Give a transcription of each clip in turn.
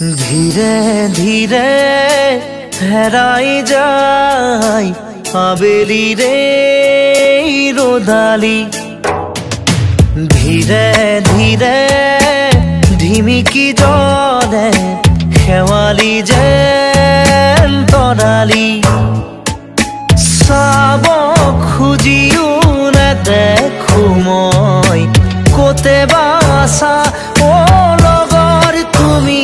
ধীরে ধীরে হেরাই যায় আবেলি রে রোদালি, ধীরে ধীরে ঢিমিকি জলে শেৱালি যেন তৰালি। চাব খুজিও নেদেখো মই ক'তে বা আছা অ লগৰ তুমি।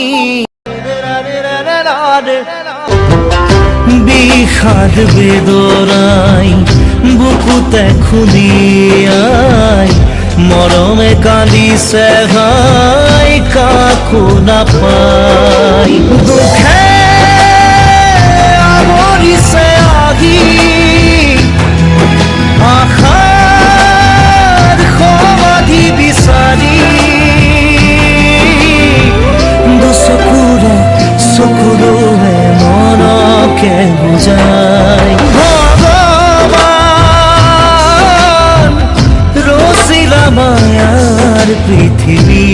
বিষাদ বেদনাই বুকুতে খুলিয়াই মৰমে কান্দিছে ভাই কাকো নাপাই। দুখে আৱৰিছে আহি আশাৰ সমাধি বিচাৰি, দুচকুৰে চকুৰে মনকে বুজাই। ভগৱান ৰচিলা মায়াৰ পৃথিৱী,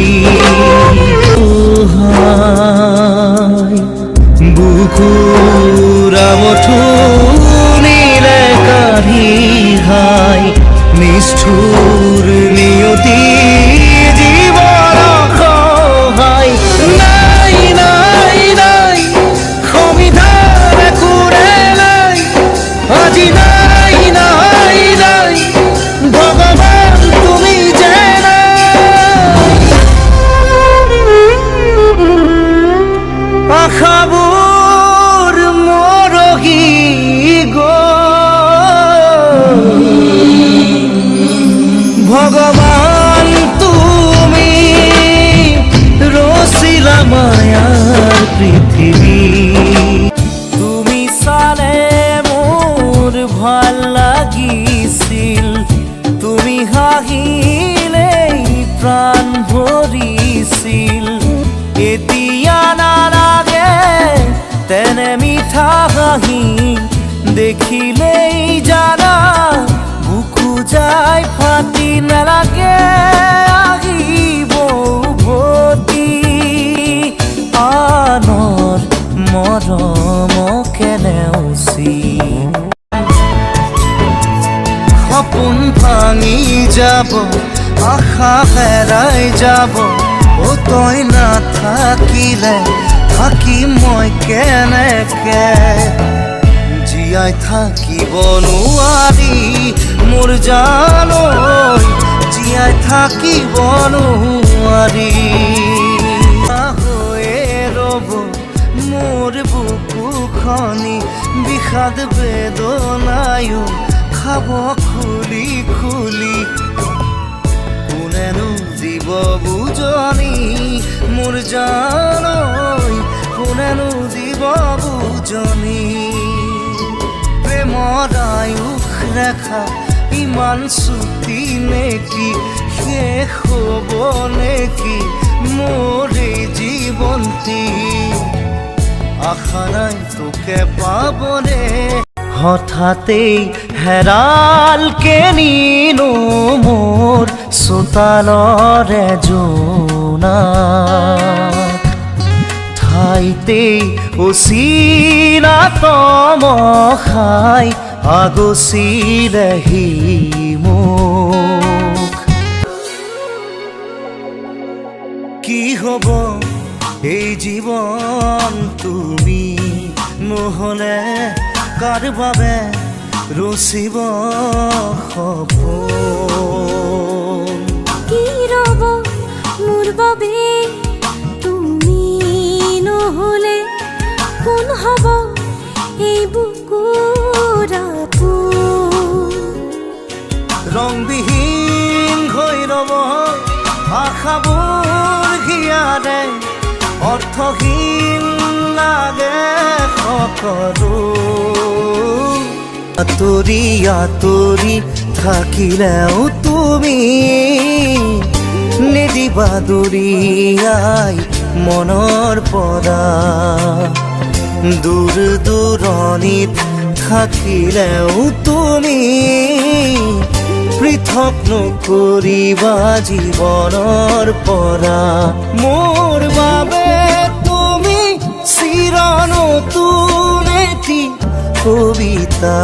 বুকুৰা মথুনিলে কাঢ়ি হাই নিষ্ঠুৰ নিয়তি জীৱন সহায়। নাই নাই নাই সমিধান একোৰে নাই আজি, নাই নাই নাই ভগৱান তুমি যে নাই। আশাবোৰ মৰহি গ'ল, ভগৱান তুমি ৰচিলা মায়াৰ পৃথিৱী। তুমি চালে মোৰ ভাল লাগিছিল, তুমি হাঁহিলেই প্ৰাণ ভৰিছিল। এতিয়া নালাগে তেনে মিঠা হাঁহি, দেখিলেই জানা বুকু যায় ফাটি। নালাগে আহিব উভতি আনৰ মৰমকে নেওচি। সপোন ভাঙি যাব আশা হেৰাই যাব, অ তই নাথাকিলে থাকিম মই কেনেকে। জীয়াই থাকিব নোৱাৰি মোৰ জানৈ, জীয়াই থাকিব নোৱাৰি। হৈয়ে ৰ'ব মোৰ বুকুখনি বিষাদ বেদনায়ো খাব খুলি খুলি। কোনেনো দিব বুজনি মোৰ জানৈ, কোনেনো দিব বুজনি। প্ৰেমৰ আয়ুস ৰেখা ইমান চুটি নেকি, শেষ হ'ব নেকি মোৰ এই জীৱনটি। আশা নাই তোকে পাবনে, হঠাতেই হেৰালকে নিনো মোৰ চোতালৰে জোনা। ঠাইতেই অচিনা তমসাই আগচিলেহি মোক। কি হ'ব এই জীৱন তুমি নহ'লে কাৰ বাবে ৰচিব সপোন। কি ৰ'ব মোৰ বাবে তুমি নহ'লে কোন হ'ব এই বুকুৰ আপোন। ৰংবিহীন হৈ ৰ'ব আশাবোৰ হিয়াৰে, অৰ্থহীন লাগে সকলো। আঁতৰি আঁতৰি থাকিলেও তুমি নিদিবা দূৰিয়াই মনৰ পৰা। দূৰ দূৰণিত থাকিলেও তুমি পৃথক নকৰিবা জীৱনৰ পৰা। মোৰ বাবে তুমি কবিতা।